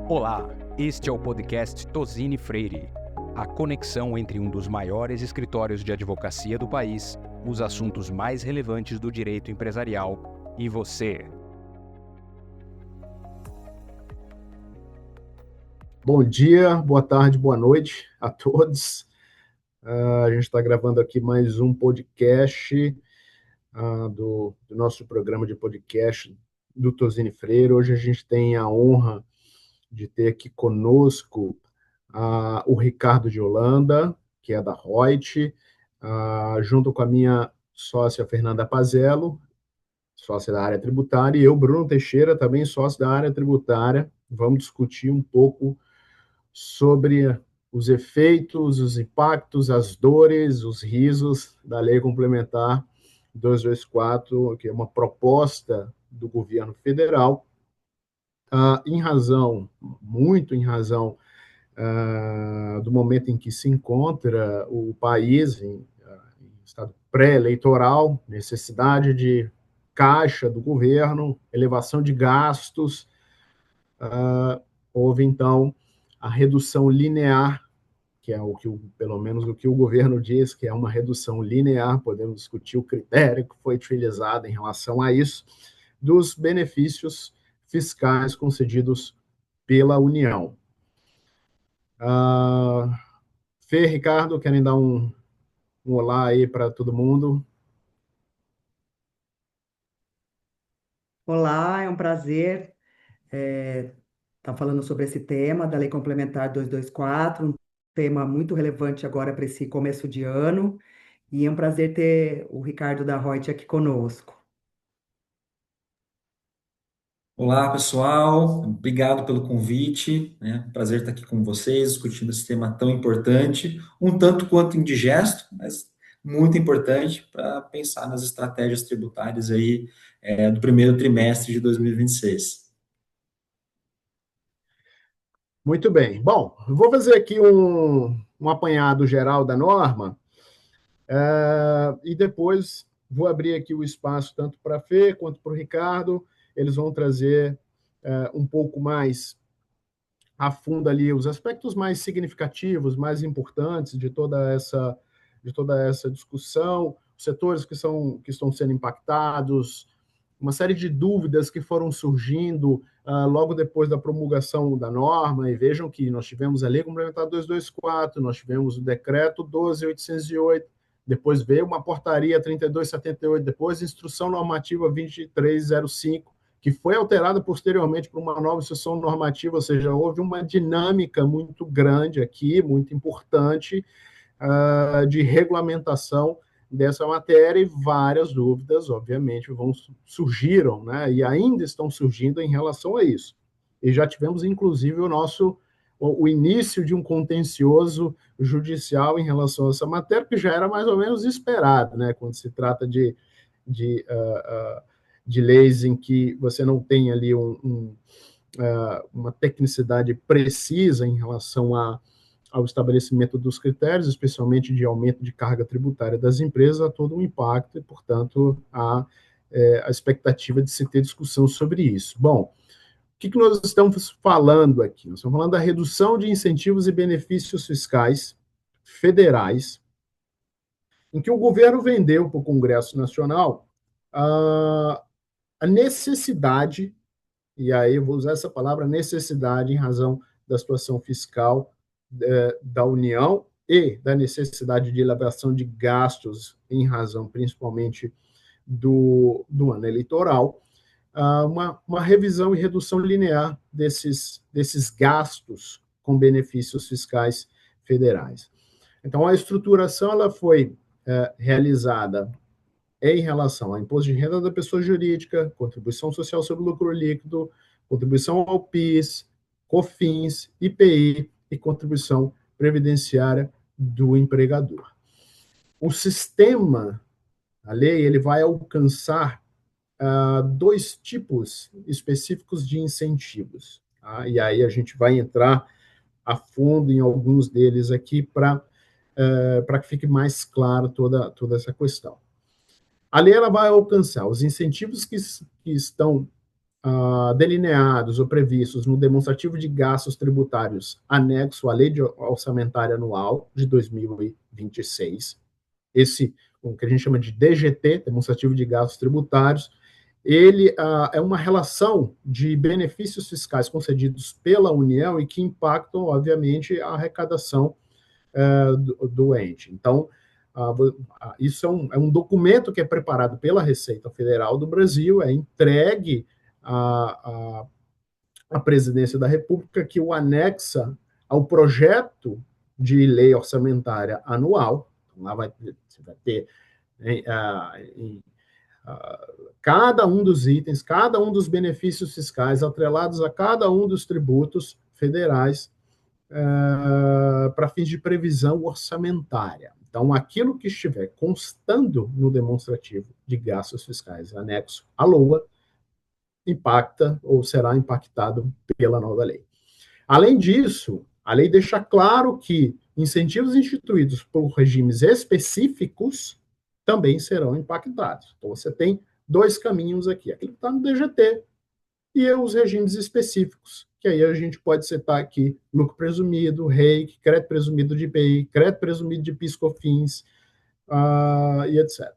Olá, este é o podcast Tozini Freire, a conexão entre um dos maiores escritórios de advocacia do país, os assuntos mais relevantes do direito empresarial e você. Bom dia, boa tarde, boa noite a todos. A gente está gravando aqui mais um podcast do nosso programa de podcast do Tozini Freire. Hoje a gente tem a honra de ter aqui conosco o Ricardo de Holanda, que é da Reut, junto com a minha sócia Fernanda Pazello, sócia da área tributária, e eu, Bruno Teixeira, também sócio da área tributária. Vamos discutir um pouco sobre os efeitos, os impactos, as dores, os risos da Lei Complementar 224, que é uma proposta do governo federal, muito em razão do momento em que se encontra o país, em estado pré-eleitoral, necessidade de caixa do governo, elevação de gastos. Houve, então, a redução linear, que é pelo menos o que o governo diz, que é uma redução linear, podemos discutir o critério que foi utilizado em relação a isso, dos benefícios fiscais concedidos pela União. Fê, Ricardo, querem dar um olá aí para todo mundo? Olá, é um prazer estar falando sobre esse tema da Lei Complementar 224, um tema muito relevante agora para esse começo de ano, e é um prazer ter o Ricardo da Reut aqui conosco. Olá, pessoal. Obrigado pelo convite, né? Prazer estar aqui com vocês, discutindo esse tema tão importante, um tanto quanto indigesto, mas muito importante para pensar nas estratégias tributárias aí, do primeiro trimestre de 2026. Muito bem. Bom, vou fazer aqui um apanhado geral da norma, e depois vou abrir aqui o espaço tanto para a Fê quanto para o Ricardo. Eles vão trazer um pouco mais a fundo ali os aspectos mais significativos, mais importantes de toda essa discussão, os setores que estão sendo impactados, uma série de dúvidas que foram surgindo logo depois da promulgação da norma. E vejam que nós tivemos a Lei Complementar 224, nós tivemos o Decreto 12.808, depois veio uma Portaria 3278, depois Instrução Normativa 2305, que foi alterada posteriormente por uma nova instrução normativa, ou seja, houve uma dinâmica muito grande aqui, muito importante, de regulamentação dessa matéria, e várias dúvidas, obviamente, surgiram, né, e ainda estão surgindo em relação a isso. E já tivemos, inclusive, o início de um contencioso judicial em relação a essa matéria, que já era mais ou menos esperado, né, quando se trata de leis em que você não tem ali uma tecnicidade precisa em relação ao estabelecimento dos critérios, especialmente de aumento de carga tributária das empresas, há todo um impacto e, portanto, há a expectativa de se ter discussão sobre isso. Bom, o que nós estamos falando aqui? Nós estamos falando da redução de incentivos e benefícios fiscais federais, em que o governo vendeu para o Congresso Nacional a necessidade, e aí eu vou usar essa palavra necessidade em razão da situação fiscal da União e da necessidade de elevação de gastos em razão principalmente do ano eleitoral, uma revisão e redução linear desses gastos com benefícios fiscais federais. Então, a estruturação ela foi realizada em relação ao imposto de renda da pessoa jurídica, contribuição social sobre lucro líquido, contribuição ao PIS, COFINS, IPI e contribuição previdenciária do empregador. O sistema, a lei, ele vai alcançar dois tipos específicos de incentivos. Tá? E aí a gente vai entrar a fundo em alguns deles aqui para que fique mais claro toda essa questão. A lei ela vai alcançar os incentivos que estão delineados ou previstos no demonstrativo de gastos tributários anexo à Lei Orçamentária Anual de 2026, esse, o que a gente chama de DGT, Demonstrativo de Gastos Tributários, ele é uma relação de benefícios fiscais concedidos pela União e que impactam, obviamente, a arrecadação do ente. Então, isso é um documento que é preparado pela Receita Federal do Brasil, é entregue à Presidência da República, que o anexa ao projeto de lei orçamentária anual. Então, lá você vai ter cada um dos itens, cada um dos benefícios fiscais atrelados a cada um dos tributos federais para fins de previsão orçamentária. Então, aquilo que estiver constando no demonstrativo de gastos fiscais anexo à LOA impacta ou será impactado pela nova lei. Além disso, a lei deixa claro que incentivos instituídos por regimes específicos também serão impactados. Então, você tem dois caminhos aqui, aquilo que está no DGT e os regimes específicos, que aí a gente pode citar aqui lucro presumido, REIQ, crédito presumido de IPI, crédito presumido de PIS/COFINS, e etc.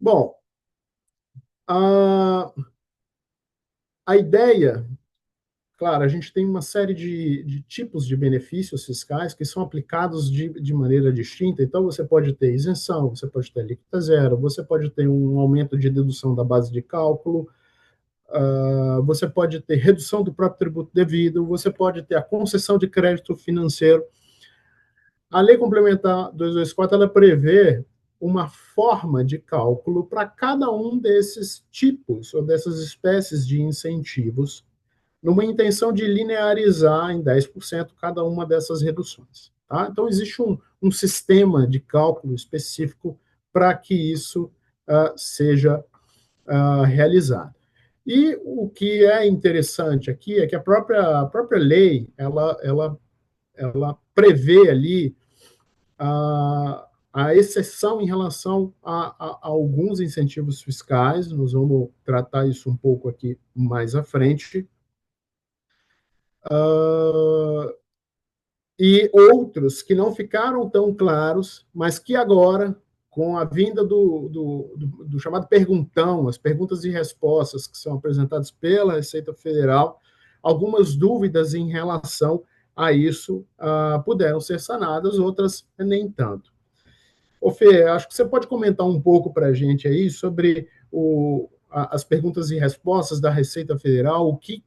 Bom, a ideia, claro, a gente tem uma série de tipos de benefícios fiscais que são aplicados de maneira distinta. Então, você pode ter isenção, você pode ter alíquota zero, você pode ter um aumento de dedução da base de cálculo, você pode ter redução do próprio tributo devido, você pode ter a concessão de crédito financeiro. A Lei Complementar 224, ela prevê uma forma de cálculo para cada um desses tipos ou dessas espécies de incentivos, numa intenção de linearizar em 10% cada uma dessas reduções. Tá? Então, existe um sistema de cálculo específico para que isso seja realizado. E o que é interessante aqui é que a própria lei, ela prevê ali a exceção em relação a alguns incentivos fiscais. Nós vamos tratar isso um pouco aqui mais à frente. E outros que não ficaram tão claros, mas que agora, com a vinda do chamado perguntão, as perguntas e respostas que são apresentadas pela Receita Federal, algumas dúvidas em relação a isso puderam ser sanadas, outras nem tanto. Ô Fê, acho que você pode comentar um pouco para a gente aí sobre as perguntas e respostas da Receita Federal, o que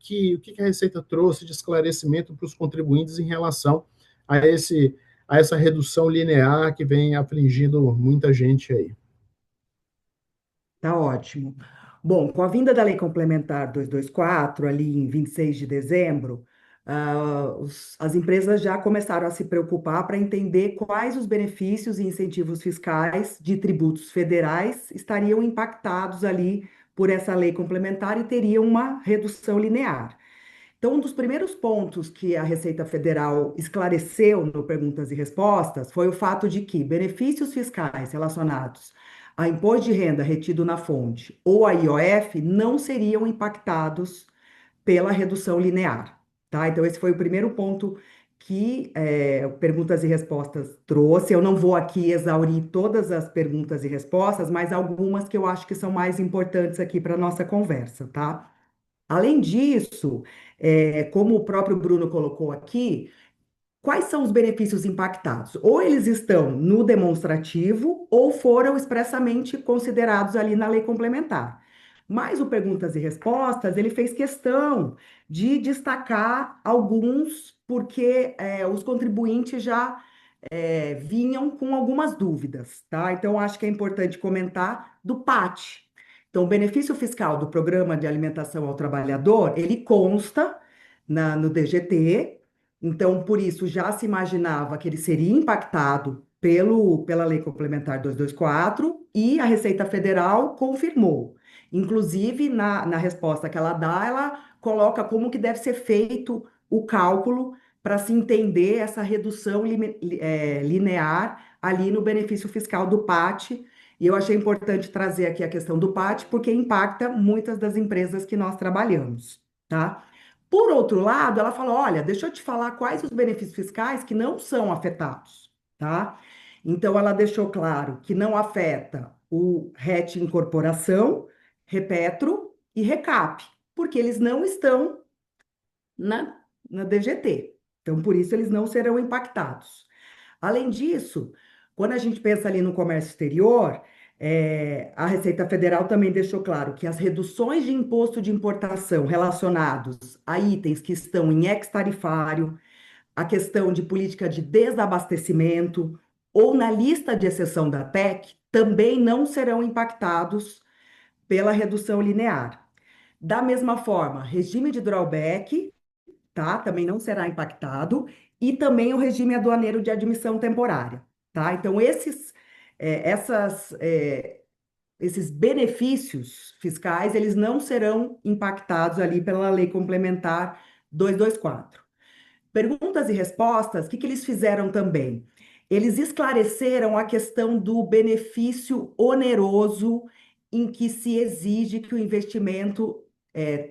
a Receita trouxe de esclarecimento para os contribuintes em relação a essa redução linear que vem afligindo muita gente aí. Tá ótimo. Bom, com a vinda da Lei Complementar 224, ali em 26 de dezembro, as empresas já começaram a se preocupar para entender quais os benefícios e incentivos fiscais de tributos federais estariam impactados ali por essa lei complementar e teriam uma redução linear. Então, um dos primeiros pontos que a Receita Federal esclareceu no Perguntas e Respostas foi o fato de que benefícios fiscais relacionados a imposto de renda retido na fonte ou a IOF não seriam impactados pela redução linear, tá? Então, esse foi o primeiro ponto que Perguntas e Respostas trouxe. Eu não vou aqui exaurir todas as perguntas e respostas, mas algumas que eu acho que são mais importantes aqui para a nossa conversa, tá? Além disso, como o próprio Bruno colocou aqui, quais são os benefícios impactados? Ou eles estão no demonstrativo ou foram expressamente considerados ali na lei complementar. Mas o Perguntas e Respostas, ele fez questão de destacar alguns, porque os contribuintes já vinham com algumas dúvidas, tá? Então, acho que é importante comentar do PAT. Então, o benefício fiscal do Programa de Alimentação ao Trabalhador, ele consta no DGT, então, por isso, já se imaginava que ele seria impactado pela Lei Complementar 224 e a Receita Federal confirmou. Inclusive, na resposta que ela dá, ela coloca como que deve ser feito o cálculo para se entender essa redução linear ali no benefício fiscal do PAT E eu achei importante trazer aqui a questão do PAT, porque impacta muitas das empresas que nós trabalhamos, tá? Por outro lado, ela falou: olha, deixa eu te falar quais os benefícios fiscais que não são afetados, tá? Então, ela deixou claro que não afeta o RET Incorporação, Repetro e Recap, porque eles não estão na DGT. Então, por isso, eles não serão impactados. Além disso, quando a gente pensa ali no comércio exterior, a Receita Federal também deixou claro que as reduções de imposto de importação relacionados a itens que estão em ex-tarifário, a questão de política de desabastecimento ou na lista de exceção da PEC também não serão impactados pela redução linear. Da mesma forma, regime de drawback, tá? Também não será impactado, e também o regime aduaneiro de admissão temporária, tá? Então, esses benefícios fiscais, eles não serão impactados ali pela Lei Complementar 224. Perguntas e respostas, o que eles fizeram também? Eles esclareceram a questão do benefício oneroso em que se exige que o investimento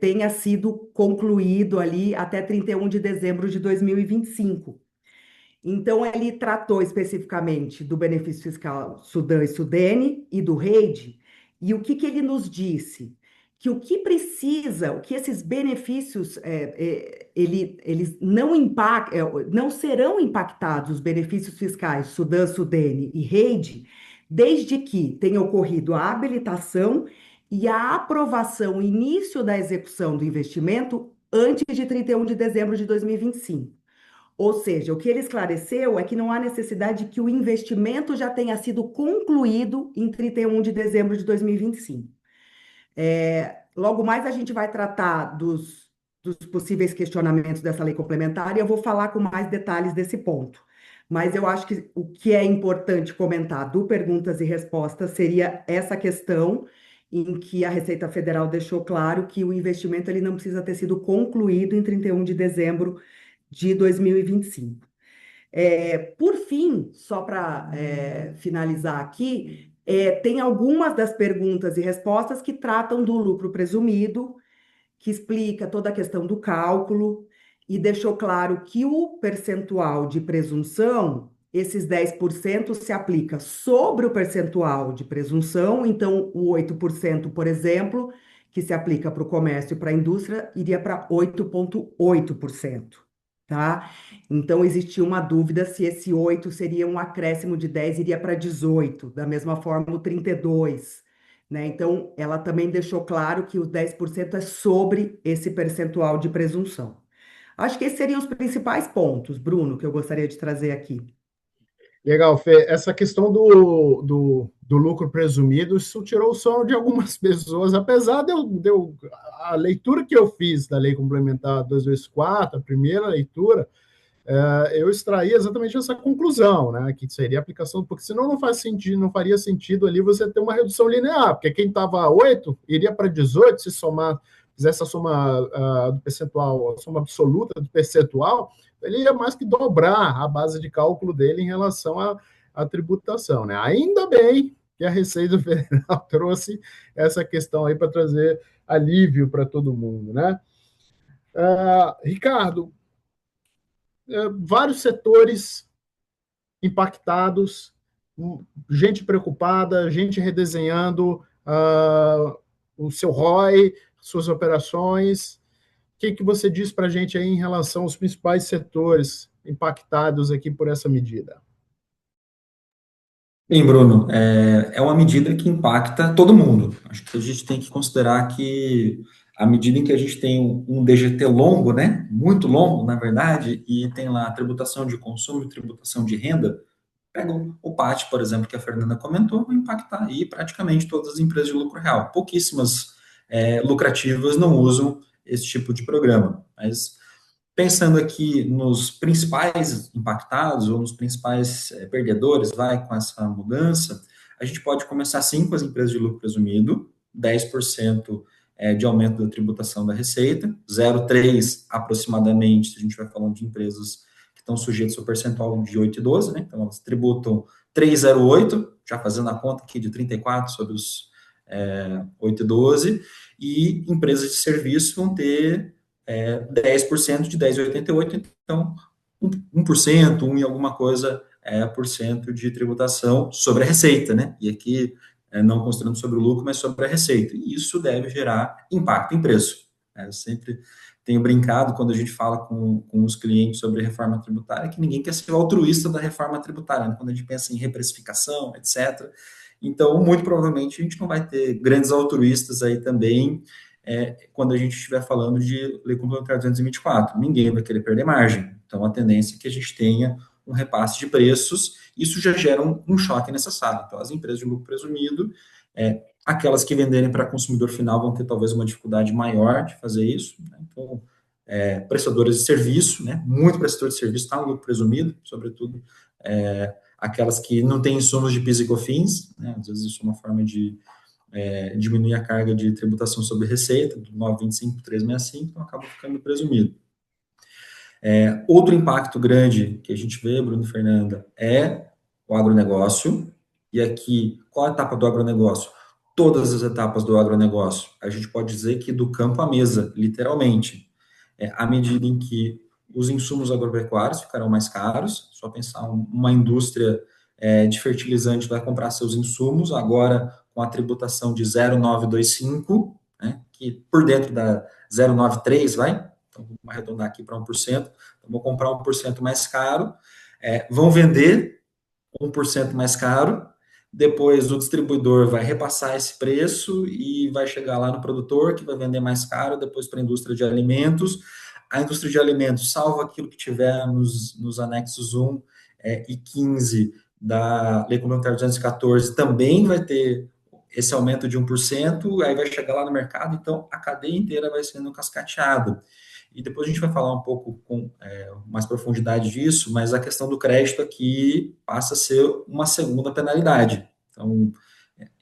tenha sido concluído ali até 31 de dezembro de 2025. Então, ele tratou especificamente do benefício fiscal Sudã e Sudene e do REID, e o que ele nos disse? Que o que precisa, o que esses benefícios, eles não serão impactados, os benefícios fiscais Sudã, Sudene e REID, desde que tenha ocorrido a habilitação e a aprovação, início da execução do investimento antes de 31 de dezembro de 2025. Ou seja, o que ele esclareceu é que não há necessidade que o investimento já tenha sido concluído em 31 de dezembro de 2025. Logo mais a gente vai tratar dos possíveis questionamentos dessa lei complementar e eu vou falar com mais detalhes desse ponto. Mas eu acho que o que é importante comentar do perguntas e respostas seria essa questão em que a Receita Federal deixou claro que o investimento ele não precisa ter sido concluído em 31 de dezembro de 2025. Por fim, só para finalizar aqui, tem algumas das perguntas e respostas que tratam do lucro presumido, que explica toda a questão do cálculo e deixou claro que o percentual de presunção, esses 10% se aplica sobre o percentual de presunção, então o 8%, por exemplo, que se aplica para o comércio e para a indústria, iria para 8,8%. Tá? Então, existia uma dúvida se esse 8 seria um acréscimo de 10, iria para 18, da mesma forma o 32, né? Então, ela também deixou claro que os 10% é sobre esse percentual de presunção. Acho que esses seriam os principais pontos, Bruno, que eu gostaria de trazer aqui. Legal, Fê. Essa questão do lucro presumido, isso tirou o sono de algumas pessoas, apesar a leitura que eu fiz da Lei Complementar 224, a primeira leitura, eu extraí exatamente essa conclusão, né, que seria a aplicação, porque senão não faz sentido, não faria sentido ali você ter uma redução linear, porque quem estava a 8 iria para 18, se fizesse a soma do percentual, a soma absoluta do percentual, ele ia mais que dobrar a base de cálculo dele em relação à tributação, né? Ainda bem que a Receita Federal trouxe essa questão aí para trazer alívio para todo mundo, né? Ricardo, vários setores impactados, gente preocupada, gente redesenhando o seu ROI, suas operações. O que você diz para a gente aí em relação aos principais setores impactados aqui por essa medida? Bem, Bruno, é uma medida que impacta todo mundo. Acho que a gente tem que considerar que à medida em que a gente tem um DGT longo, né, muito longo, na verdade, e tem lá a tributação de consumo e tributação de renda, pega o PAT, por exemplo, que a Fernanda comentou, vai impactar aí praticamente todas as empresas de lucro real. Pouquíssimas lucrativas não usam esse tipo de programa, mas pensando aqui nos principais impactados ou nos principais perdedores, com essa mudança, a gente pode começar sim com as empresas de lucro presumido, 10% de aumento da tributação da receita, 0,3 aproximadamente, se a gente vai falando de empresas que estão sujeitos ao percentual de 8,12, né? Então, elas tributam 3,08, já fazendo a conta aqui de 34 sobre os 8,12, e empresas de serviço vão ter 10% de 10,88, então 1%, 1 e alguma coisa por cento de tributação sobre a receita, né? E aqui, não considerando sobre o lucro, mas sobre a receita. E isso deve gerar impacto em preço. Eu sempre tenho brincado quando a gente fala com os clientes sobre reforma tributária, que ninguém quer ser o altruísta da reforma tributária, né? Quando a gente pensa em reprecificação, etc. Então, muito provavelmente, a gente não vai ter grandes altruístas aí também, quando a gente estiver falando de Lei Complementar 224. Ninguém vai querer perder margem. Então, a tendência é que a gente tenha um repasse de preços, isso já gera um choque necessário. Então, as empresas de lucro presumido, aquelas que venderem para consumidor final vão ter talvez uma dificuldade maior de fazer isso, né? Então, prestadoras de serviço, né? Muito prestador de serviço está no lucro presumido, sobretudo aquelas que não têm insumos de PIS e COFINS, né? Às vezes isso é uma forma de diminuir a carga de tributação sobre receita, do 925 para 365, então acaba ficando presumido. Outro impacto grande que a gente vê, Bruno e Fernanda, é o agronegócio. E aqui, qual a etapa do agronegócio? Todas as etapas do agronegócio. A gente pode dizer que do campo à mesa, literalmente. À medida em que os insumos agropecuários ficarão mais caros, só pensar uma indústria de fertilizante vai comprar seus insumos, agora com a tributação de 0,925, né, que por dentro da 0,93, vai? Então, vamos arredondar aqui para 1%. Então, vou comprar 1% mais caro, vão vender 1% mais caro, depois o distribuidor vai repassar esse preço e vai chegar lá no produtor, que vai vender mais caro, depois para a indústria de alimentos. A indústria de alimentos, salvo aquilo que tiver nos anexos 1 e 15 da Lei Complementar 214, também vai ter esse aumento de 1%, aí vai chegar lá no mercado, então a cadeia inteira vai sendo cascateada. E depois a gente vai falar um pouco com mais profundidade disso, mas a questão do crédito aqui passa a ser uma segunda penalidade. Então,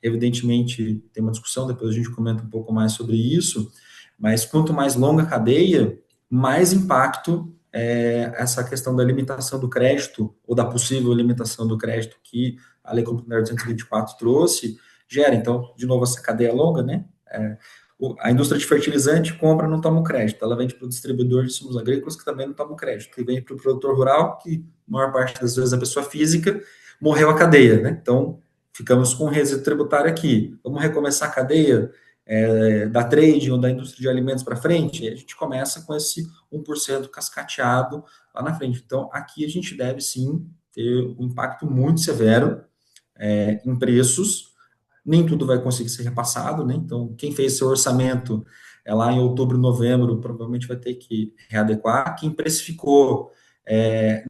evidentemente, tem uma discussão, depois a gente comenta um pouco mais sobre isso, mas quanto mais longa a cadeia, mais impacto essa questão da limitação do crédito, ou da possível limitação do crédito que a Lei Complementar 224 trouxe, gera. Então, de novo, essa cadeia longa, né? A indústria de fertilizante compra, não toma o crédito. Ela vende para o distribuidor de insumos agrícolas, que também não toma o crédito. E vem para o produtor rural, que a maior parte das vezes é a pessoa física, morreu a cadeia, né? Então, ficamos com um resíduo tributário aqui. Vamos recomeçar a cadeia da trading ou da indústria de alimentos para frente? E a gente começa com esse 1% cascateado lá na frente. Então, aqui a gente deve, sim, ter um impacto muito severo em preços. Nem tudo vai conseguir ser repassado, né? Então, quem fez seu orçamento lá em outubro, novembro, provavelmente vai ter que readequar. Quem precificou,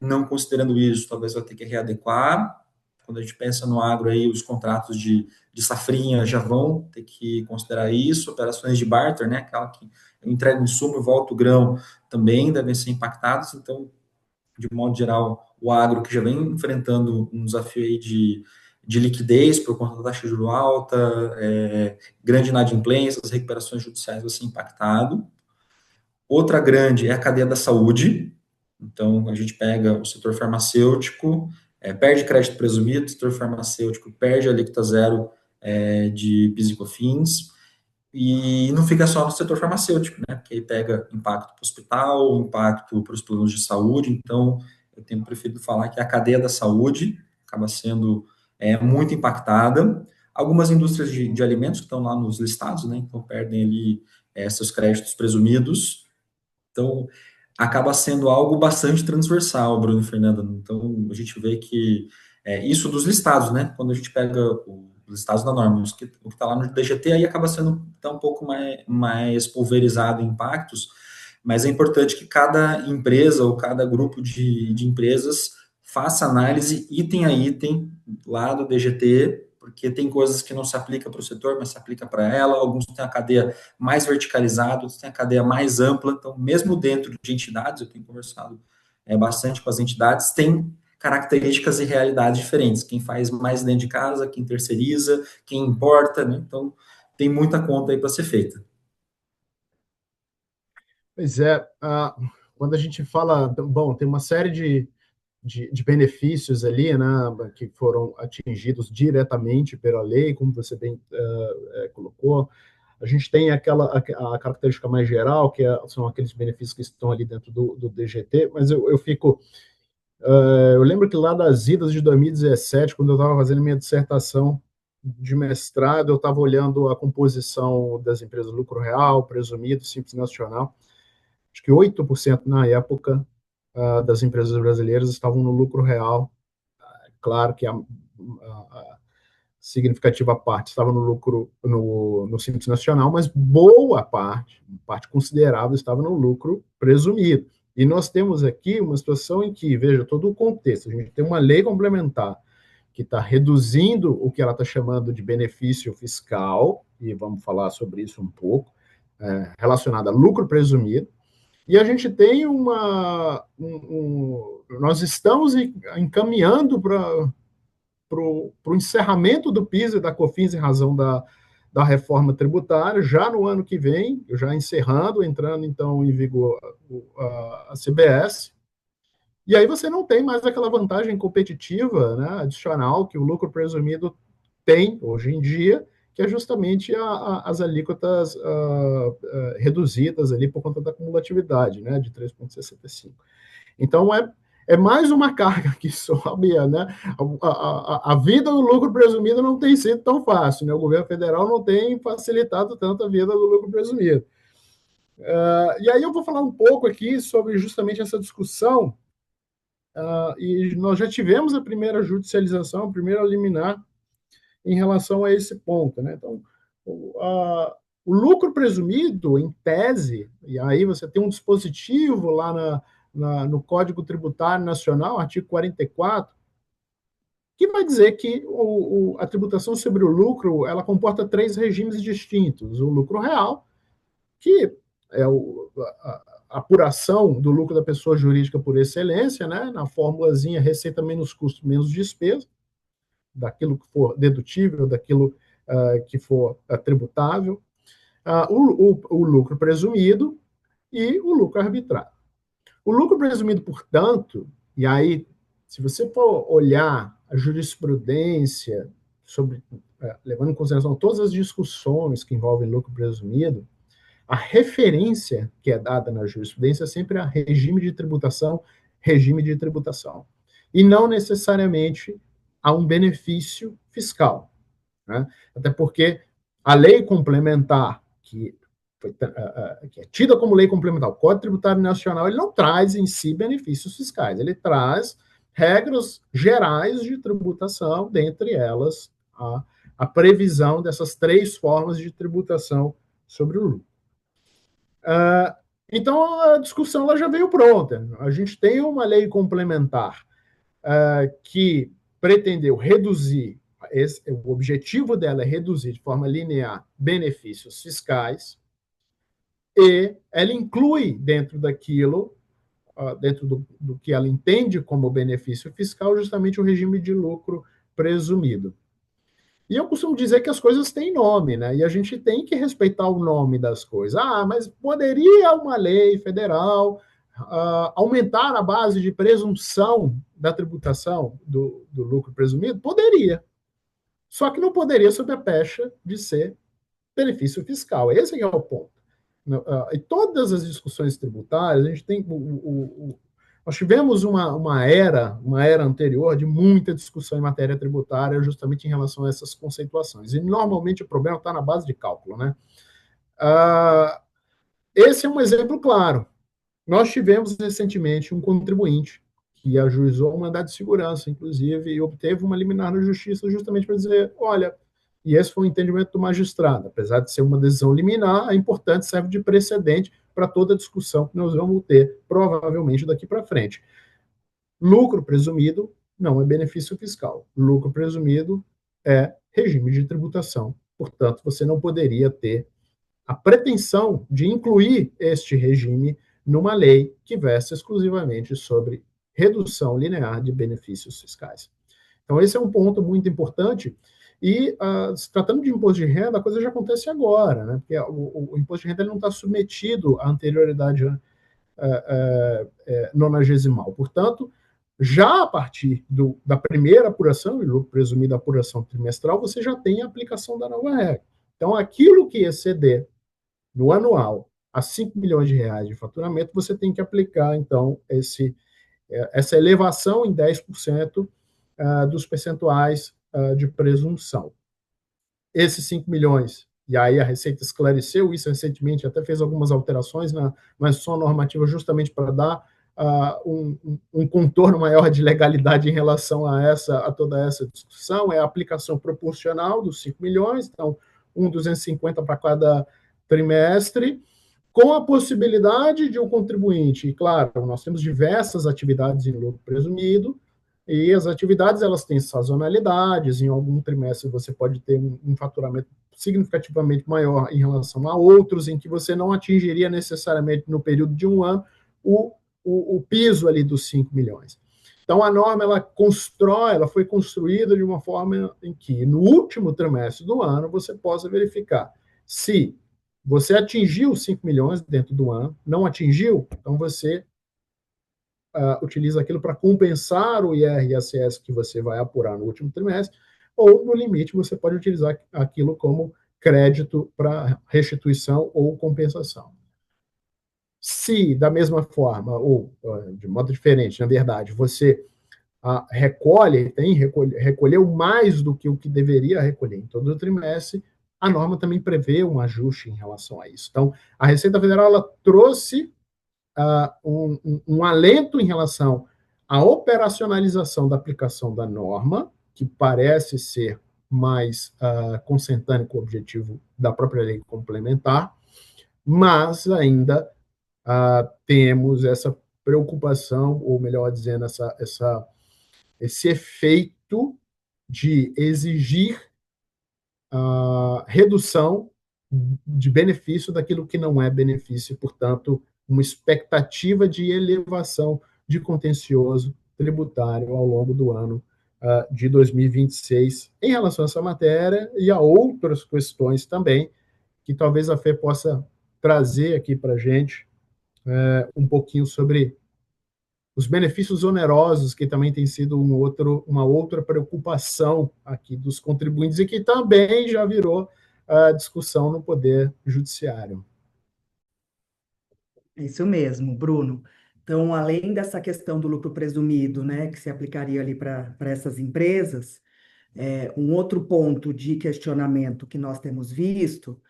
não considerando isso, talvez vai ter que readequar. Quando a gente pensa no agro aí, os contratos de safrinha já vão ter que considerar isso. Operações de barter, né? Aquela que eu entrego o insumo e volto o grão, também devem ser impactados. Então, de modo geral, o agro que já vem enfrentando um desafio aí de liquidez por conta da taxa de juros alta, grande inadimplência, as recuperações judiciais vão ser impactado. Outra grande é a cadeia da saúde. Então, a gente pega o setor farmacêutico, perde crédito presumido, o setor farmacêutico perde a alíquota zero de PIS e COFINS, e não fica só no setor farmacêutico, né? Porque aí pega impacto para o hospital, impacto para os planos de saúde. Então, eu tenho preferido falar que a cadeia da saúde acaba sendo muito impactada. Algumas indústrias de alimentos que estão lá nos listados, né? Então, perdem ali seus créditos presumidos. Então, acaba sendo algo bastante transversal, Bruno e Fernanda. Então, a gente vê que isso dos listados, né? Quando a gente pega os listados da norma, o que está lá no DGT, aí acaba sendo tá um pouco mais pulverizado em impactos, mas é importante que cada empresa ou cada grupo de empresas faça análise item a item lá do DGT, porque tem coisas que não se aplicam para o setor, mas se aplica para ela. Alguns têm a cadeia mais verticalizada, outros têm a cadeia mais ampla. Então, mesmo dentro de entidades, eu tenho conversado bastante com as entidades, tem características e realidades diferentes. Quem faz mais dentro de casa, quem terceiriza, quem importa, né? Então, tem muita conta aí para ser feita. Pois é, quando a gente fala, bom, tem uma série de benefícios ali, né, que foram atingidos diretamente pela lei, como você bem colocou. A gente tem a característica mais geral, são aqueles benefícios que estão ali dentro do DGT, mas eu lembro que lá das idas de 2017, quando eu estava fazendo minha dissertação de mestrado, eu estava olhando a composição das empresas lucro real, presumido, simples nacional. Acho que 8% na época das empresas brasileiras estavam no lucro real. Claro que a significativa parte estava no lucro no Simples Nacional, mas boa parte considerável, estava no lucro presumido. E nós temos aqui uma situação em que, veja, todo o contexto, a gente tem uma lei complementar que está reduzindo o que ela está chamando de benefício fiscal, e vamos falar sobre isso um pouco, relacionado a lucro presumido, e a gente tem nós estamos encaminhando para o encerramento do PIS e da COFINS em razão da reforma tributária, já no ano que vem, já entrando então em vigor a CBS, e aí você não tem mais aquela vantagem competitiva, né, adicional que o lucro presumido tem hoje em dia, que é justamente as alíquotas reduzidas ali por conta da cumulatividade, né, de 3,65. Então, é mais uma carga que sobe, né? A vida do lucro presumido não tem sido tão fácil, né? O governo federal não tem facilitado tanto a vida do lucro presumido. E aí eu vou falar um pouco aqui sobre justamente essa discussão, e nós já tivemos a primeira judicialização, a primeira liminar em relação a esse ponto, né? Então, o lucro presumido, em tese, e aí você tem um dispositivo lá no Código Tributário Nacional, artigo 44, que vai dizer que a tributação sobre o lucro, ela comporta 3 regimes distintos. O lucro real, que é a apuração do lucro da pessoa jurídica por excelência, né? Na formulazinha receita menos custo menos despesa, daquilo que for dedutível, daquilo que for tributável, o lucro presumido e o lucro arbitrário. O lucro presumido, portanto, e aí, se você for olhar a jurisprudência sobre, levando em consideração todas as discussões que envolvem lucro presumido, a referência que é dada na jurisprudência é sempre a regime de tributação, e não necessariamente a um benefício fiscal, né? Até porque a lei complementar, que é tida como lei complementar, o Código Tributário Nacional, ele não traz em si benefícios fiscais, ele traz regras gerais de tributação, dentre elas a previsão dessas 3 formas de tributação sobre o lucro. Então, a discussão ela já veio pronta. A gente tem uma lei complementar que pretendeu reduzir, o objetivo dela é reduzir de forma linear benefícios fiscais, e ela inclui dentro daquilo, dentro do que ela entende como benefício fiscal, justamente o regime de lucro presumido. E eu costumo dizer que as coisas têm nome, né? E a gente tem que respeitar o nome das coisas. Mas poderia uma lei federal aumentar a base de presunção da tributação do lucro presumido? Poderia. Só que não poderia sob a pecha de ser benefício fiscal. Esse é o ponto. E todas as discussões tributárias, a gente tem nós tivemos uma era anterior de muita discussão em matéria tributária justamente em relação a essas conceituações. E normalmente o problema está na base de cálculo, né? Esse é um exemplo claro. Nós tivemos recentemente um contribuinte que ajuizou um mandado de segurança, inclusive, e obteve uma liminar na justiça justamente para dizer, olha, e esse foi o entendimento do magistrado, apesar de ser uma decisão liminar, é importante, serve de precedente para toda a discussão que nós vamos ter, provavelmente, daqui para frente. Lucro presumido não é benefício fiscal. Lucro presumido é regime de tributação. Portanto, você não poderia ter a pretensão de incluir este regime numa lei que versa exclusivamente sobre redução linear de benefícios fiscais. Então, esse é um ponto muito importante. E, se tratando de imposto de renda, a coisa já acontece agora, né? Porque o imposto de renda ele não está submetido à anterioridade nonagesimal. Portanto, já a partir da primeira apuração, e lucro presumido da apuração trimestral, você já tem a aplicação da nova regra. Então, aquilo que exceder no anual a 5 milhões de reais de faturamento, você tem que aplicar, então, essa elevação em 10% dos percentuais de presunção. Esses 5 milhões, e aí a Receita esclareceu isso recentemente, até fez algumas alterações na sua normativa justamente para dar um contorno maior de legalidade em relação a toda essa discussão, é a aplicação proporcional dos 5 milhões, então 250 para cada trimestre, com a possibilidade de um contribuinte, e claro, nós temos diversas atividades em lucro presumido, e as atividades elas têm sazonalidades, em algum trimestre você pode ter um faturamento significativamente maior em relação a outros, em que você não atingiria necessariamente no período de um ano o piso ali dos 5 milhões. Então, a norma ela foi construída de uma forma em que, no último trimestre do ano, você possa verificar se você atingiu os 5 milhões dentro do ano, não atingiu, então você utiliza aquilo para compensar o IR e ICS que você vai apurar no último trimestre, ou, no limite, você pode utilizar aquilo como crédito para restituição ou compensação. Se, da mesma forma, ou de modo diferente, na verdade, você recolheu mais do que o que deveria recolher em todo o trimestre, a norma também prevê um ajuste em relação a isso. Então, a Receita Federal ela trouxe um alento em relação à operacionalização da aplicação da norma, que parece ser mais consentâneo com o objetivo da própria lei complementar, mas ainda temos essa preocupação, ou melhor dizendo, esse efeito de exigir a redução de benefício daquilo que não é benefício, portanto, uma expectativa de elevação de contencioso tributário ao longo do ano de 2026 em relação a essa matéria e a outras questões também, que talvez a Fê possa trazer aqui para a gente um pouquinho sobre os benefícios onerosos, que também tem sido uma outra preocupação aqui dos contribuintes e que também já virou discussão no Poder Judiciário. Isso mesmo, Bruno. Então, além dessa questão do lucro presumido, né, que se aplicaria ali para essas empresas, um outro ponto de questionamento que nós temos visto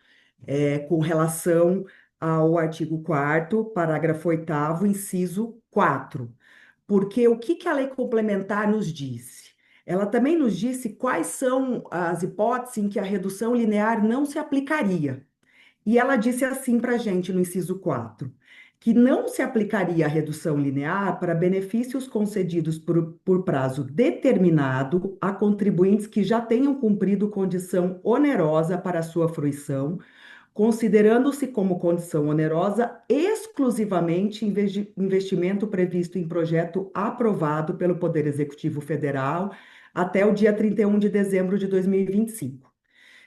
é com relação ao artigo 4º, parágrafo 8º, inciso 4. Porque o que a lei complementar nos disse? Ela também nos disse quais são as hipóteses em que a redução linear não se aplicaria. E ela disse assim para a gente no inciso 4, que não se aplicaria a redução linear para benefícios concedidos por prazo determinado a contribuintes que já tenham cumprido condição onerosa para sua fruição, considerando-se como condição onerosa exclusivamente investimento previsto em projeto aprovado pelo Poder Executivo Federal até o dia 31 de dezembro de 2025.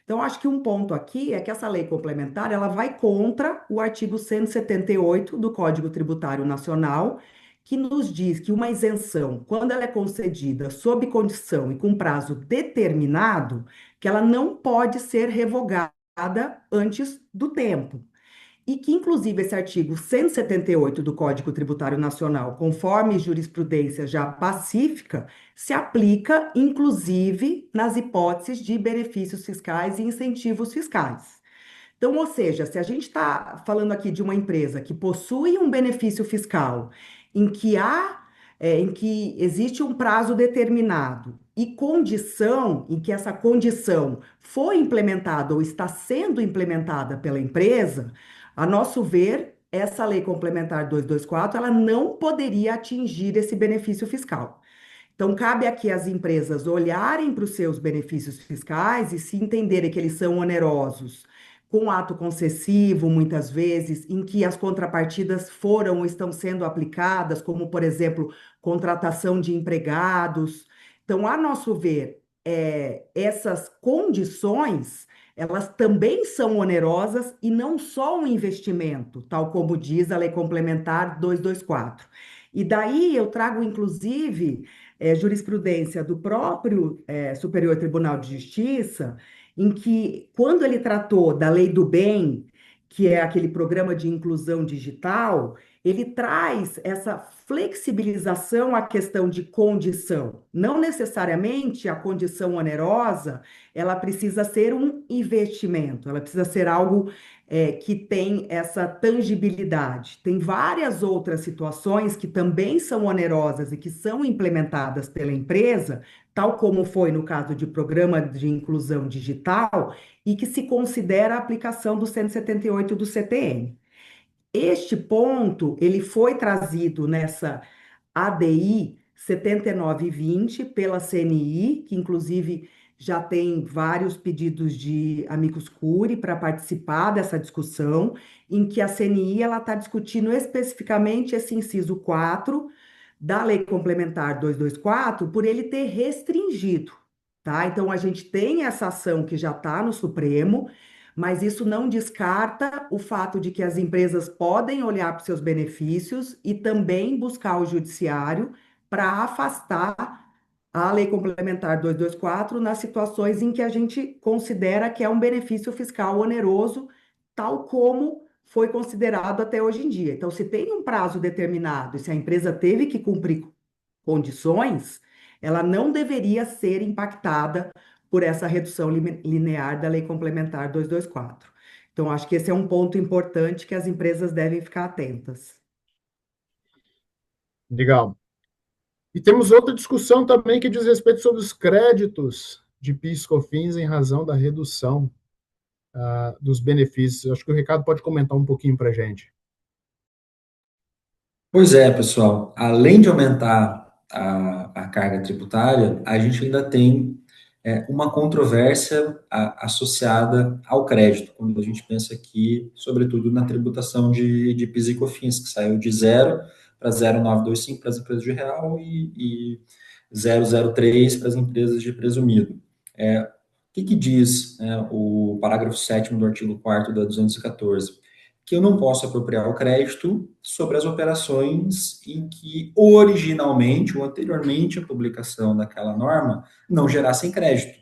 Então, acho que um ponto aqui é que essa lei complementar ela vai contra o artigo 178 do Código Tributário Nacional, que nos diz que uma isenção, quando ela é concedida sob condição e com prazo determinado, que ela não pode ser revogada antes do tempo. E que, inclusive, esse artigo 178 do Código Tributário Nacional, conforme jurisprudência já pacífica, se aplica, inclusive, nas hipóteses de benefícios fiscais e incentivos fiscais. Então, ou seja, se a gente está falando aqui de uma empresa que possui um benefício fiscal em que existe um prazo determinado e condição em que essa condição foi implementada ou está sendo implementada pela empresa, a nosso ver, essa lei complementar 224, ela não poderia atingir esse benefício fiscal. Então, cabe aqui às empresas olharem para os seus benefícios fiscais e se entenderem que eles são onerosos, com ato concessivo, muitas vezes, em que as contrapartidas foram ou estão sendo aplicadas, como, por exemplo, contratação de empregados. Então, a nosso ver, essas condições, elas também são onerosas e não só um investimento, tal como diz a Lei Complementar 224. E daí eu trago, inclusive, jurisprudência do próprio Superior Tribunal de Justiça, em que, quando ele tratou da Lei do Bem, que é aquele programa de inclusão digital, ele traz essa flexibilização à questão de condição. Não necessariamente a condição onerosa, ela precisa ser um investimento, ela precisa ser algo que tem essa tangibilidade. Tem várias outras situações que também são onerosas e que são implementadas pela empresa, tal como foi no caso de programa de inclusão digital, e que se considera a aplicação do 178 do CTN. Este ponto, ele foi trazido nessa ADI 7920 pela CNI, que inclusive já tem vários pedidos de amicus curiae para participar dessa discussão, em que a CNI ela está discutindo especificamente esse inciso 4 da Lei Complementar 224, por ele ter restringido, tá? Então a gente tem essa ação que já está no Supremo, mas isso não descarta o fato de que as empresas podem olhar para os seus benefícios e também buscar o judiciário para afastar a Lei Complementar 224 nas situações em que a gente considera que é um benefício fiscal oneroso, tal como foi considerado até hoje em dia. Então, se tem um prazo determinado e se a empresa teve que cumprir condições, ela não deveria ser impactada por essa redução linear da Lei Complementar 224. Então, acho que esse é um ponto importante que as empresas devem ficar atentas. Legal. E temos outra discussão também que diz respeito sobre os créditos de PIS e COFINS em razão da redução dos benefícios. Acho que o Ricardo pode comentar um pouquinho para a gente. Pois é, pessoal. Além de aumentar a carga tributária, a gente ainda tem uma controvérsia associada ao crédito, quando a gente pensa aqui, sobretudo na tributação de PIS e COFINS, que saiu de 0 para 0,925 para as empresas de real e 0,03 para as empresas de presumido. O que diz o parágrafo 7º do artigo 4º da 214? Que eu não posso apropriar o crédito sobre as operações em que originalmente ou anteriormente à publicação daquela norma não gerassem crédito.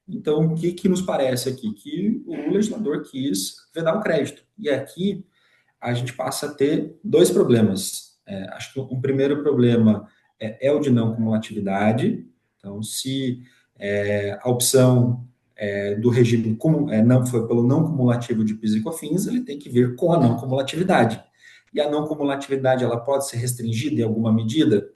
Então, o que nos parece aqui? Que o legislador quis vedar o crédito. E aqui a gente passa a ter dois problemas. Acho que o primeiro problema é o de não cumulatividade. Então, se a opção do regime não foi pelo não cumulativo de PIS e COFINS, ele tem que vir com a não cumulatividade. E a não cumulatividade ela pode ser restringida em alguma medida?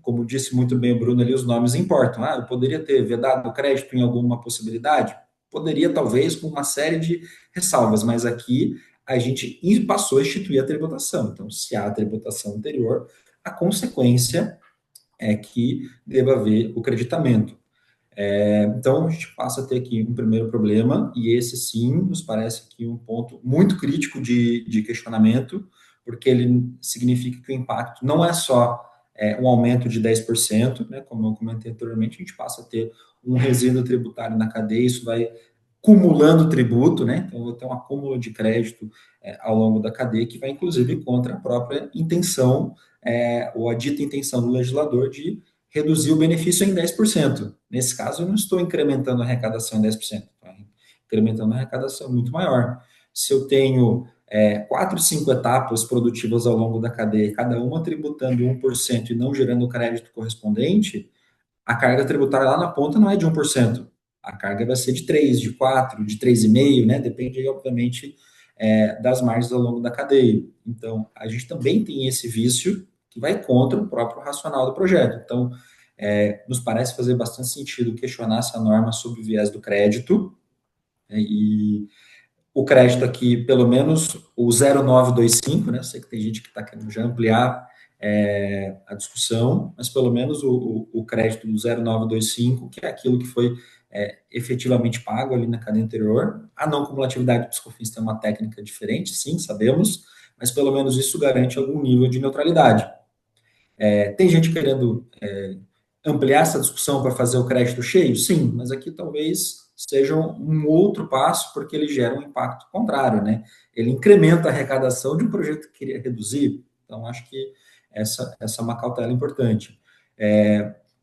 Como disse muito bem o Bruno ali, os nomes importam. Eu poderia ter vedado crédito em alguma possibilidade? Poderia, talvez, com uma série de ressalvas, mas aqui a gente passou a instituir a tributação. Então, se há a tributação anterior, a consequência é que deva haver o creditamento. Então, a gente passa a ter aqui um primeiro problema, e esse sim nos parece aqui um ponto muito crítico de questionamento, porque ele significa que o impacto não é só um aumento de 10%, né, como eu comentei anteriormente, a gente passa a ter um resíduo tributário na cadeia, isso vai cumulando tributo, né, então eu vou ter um acúmulo de crédito ao longo da cadeia, que vai inclusive contra a própria intenção, ou a dita intenção do legislador de reduzir o benefício em 10%. Nesse caso, eu não estou incrementando a arrecadação em 10%, estou incrementando a arrecadação muito maior. Se eu tenho 4, 5 etapas produtivas ao longo da cadeia, cada uma tributando 1% e não gerando o crédito correspondente, a carga tributária lá na ponta não é de 1%. A carga vai ser de 3, de 4, de 3,5%, né? Depende, obviamente, das margens ao longo da cadeia. Então, a gente também tem esse vício que vai contra o próprio racional do projeto. Então, nos parece fazer bastante sentido questionar essa norma sob o viés do crédito, e o crédito aqui, pelo menos o 0,925, né? Eu sei que tem gente que está querendo já ampliar a discussão, mas pelo menos o crédito do 0,925, que é aquilo que foi efetivamente pago ali na cadeia anterior. A não cumulatividade do PIS/COFINS tem uma técnica diferente, sim, sabemos, mas pelo menos isso garante algum nível de neutralidade. Tem gente querendo ampliar essa discussão para fazer o crédito cheio? Sim, mas aqui talvez seja um outro passo, porque ele gera um impacto contrário, né? Ele incrementa a arrecadação de um projeto que queria reduzir. Então, acho que essa é uma cautela importante.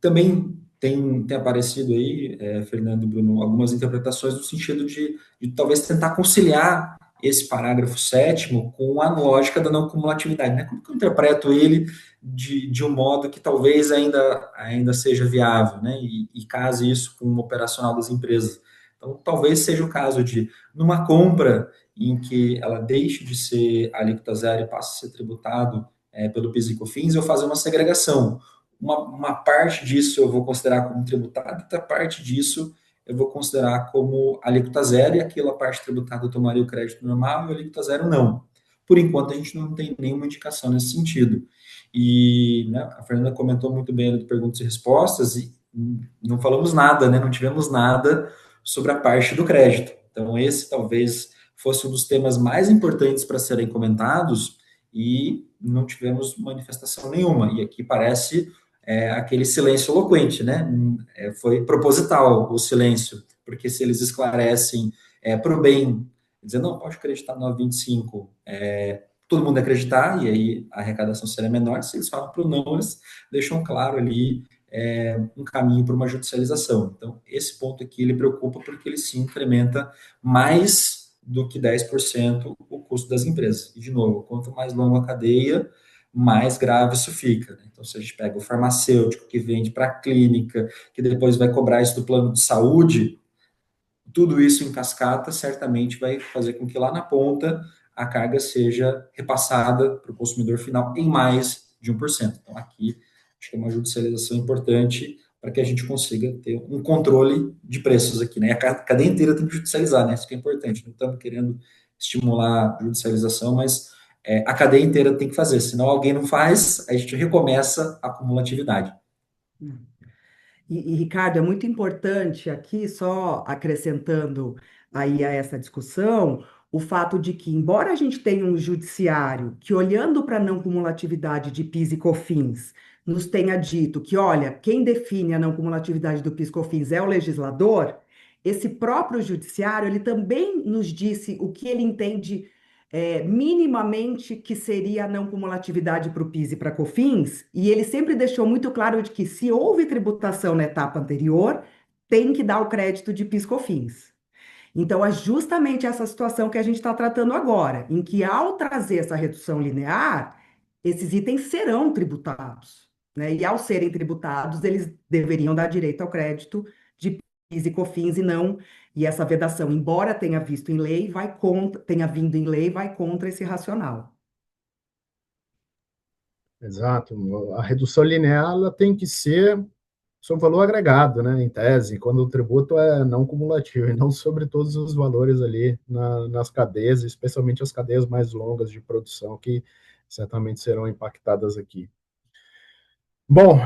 Também tem aparecido aí, Fernando e Bruno, algumas interpretações no sentido de talvez tentar conciliar esse parágrafo 7º com a lógica da não cumulatividade, né? Como que eu interpreto ele de um modo que talvez ainda seja viável, né? E case isso com o operacional das empresas. Então, talvez seja o caso de, numa compra em que ela deixe de ser alíquota zero e passe a ser tributado pelo PIS e COFINS, eu fazer uma segregação. Uma parte disso eu vou considerar como tributado, outra parte disso eu vou considerar como alíquota zero, e aquela parte tributada eu tomaria o crédito normal e a alíquota zero não. Por enquanto, a gente não tem nenhuma indicação nesse sentido. E né, a Fernanda comentou muito bem ali do perguntas e respostas, e não falamos nada, né, não tivemos nada sobre a parte do crédito. Então, esse talvez fosse um dos temas mais importantes para serem comentados, e não tivemos manifestação nenhuma. E aqui parece aquele silêncio eloquente, né? Foi proposital o silêncio, porque se eles esclarecem para o bem, dizendo, não, pode acreditar no 925, todo mundo acreditar, e aí a arrecadação seria menor. Se eles falam para o não, eles deixam claro ali um caminho para uma judicialização. Então, esse ponto aqui ele preocupa porque ele sim incrementa mais do que 10% o custo das empresas. E, de novo, quanto mais longa a cadeia, mais grave isso fica. Né? Então, se a gente pega o farmacêutico que vende para a clínica, que depois vai cobrar isso do plano de saúde, tudo isso em cascata certamente vai fazer com que lá na ponta a carga seja repassada para o consumidor final em mais de 1%. Então, aqui, acho que é uma judicialização importante para que a gente consiga ter um controle de preços aqui, né? A cadeia inteira tem que judicializar, né? Isso que é importante. Não estamos querendo estimular a judicialização, mas a cadeia inteira tem que fazer. Senão alguém não faz, a gente recomeça a cumulatividade. Ricardo, é muito importante aqui, só acrescentando aí a essa discussão, o fato de que, embora a gente tenha um judiciário que, olhando para a não cumulatividade de PIS e COFINS, nos tenha dito que, olha, quem define a não cumulatividade do PIS e COFINS é o legislador, esse próprio judiciário, ele também nos disse o que ele entende minimamente que seria a não cumulatividade para o PIS e para a COFINS, e ele sempre deixou muito claro de que se houve tributação na etapa anterior, tem que dar o crédito de PIS e COFINS. Então, é justamente essa situação que a gente está tratando agora, em que ao trazer essa redução linear, esses itens serão tributados, né? E ao serem tributados, eles deveriam dar direito ao crédito de PIS e COFINS e essa vedação, embora tenha visto em lei, tenha vindo em lei, vai contra esse racional. Exato. A redução linear ela tem que ser sobre valor agregado, né, em tese, quando o tributo é não cumulativo, e não sobre todos os valores ali nas cadeias, especialmente as cadeias mais longas de produção, que certamente serão impactadas aqui. Bom,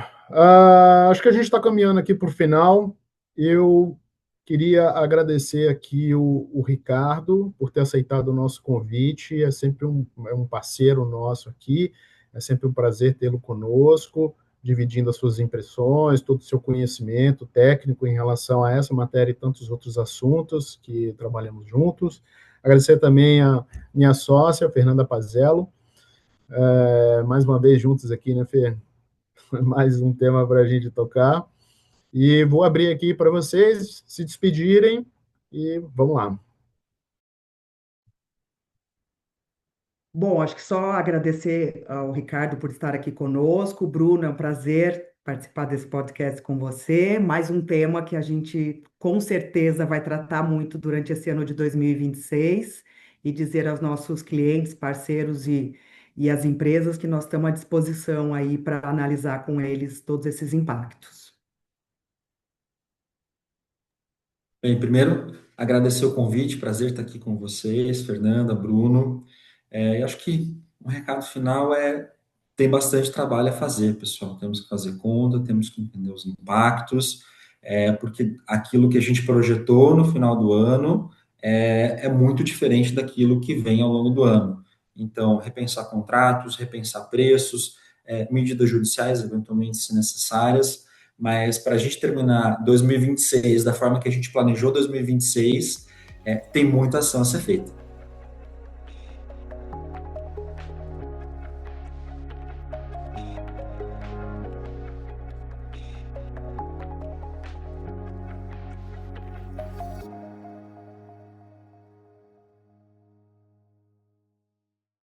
acho que a gente está caminhando aqui para o final. Eu queria agradecer aqui o Ricardo por ter aceitado o nosso convite. É sempre um parceiro nosso aqui. É sempre um prazer tê-lo conosco, dividindo as suas impressões, todo o seu conhecimento técnico em relação a essa matéria e tantos outros assuntos que trabalhamos juntos. Agradecer também a minha sócia, Fernanda Pazello. Mais uma vez juntos aqui, né, Fê? Mais um tema para a gente tocar. E vou abrir aqui para vocês se despedirem e vamos lá. Bom, acho que só agradecer ao Ricardo por estar aqui conosco. Bruno, é um prazer participar desse podcast com você. Mais um tema que a gente com certeza vai tratar muito durante esse ano de 2026 e dizer aos nossos clientes, parceiros e às empresas que nós estamos à disposição aí para analisar com eles todos esses impactos. Bem, primeiro, agradecer o convite, prazer estar aqui com vocês, Fernanda, Bruno. Eu acho que o recado final tem bastante trabalho a fazer, pessoal. Temos que fazer conta, temos que entender os impactos, porque aquilo que a gente projetou no final do ano é muito diferente daquilo que vem ao longo do ano. Então, repensar contratos, repensar preços, medidas judiciais, eventualmente, se necessárias, mas para a gente terminar 2026 da forma que a gente planejou 2026, tem muita ação a ser feita.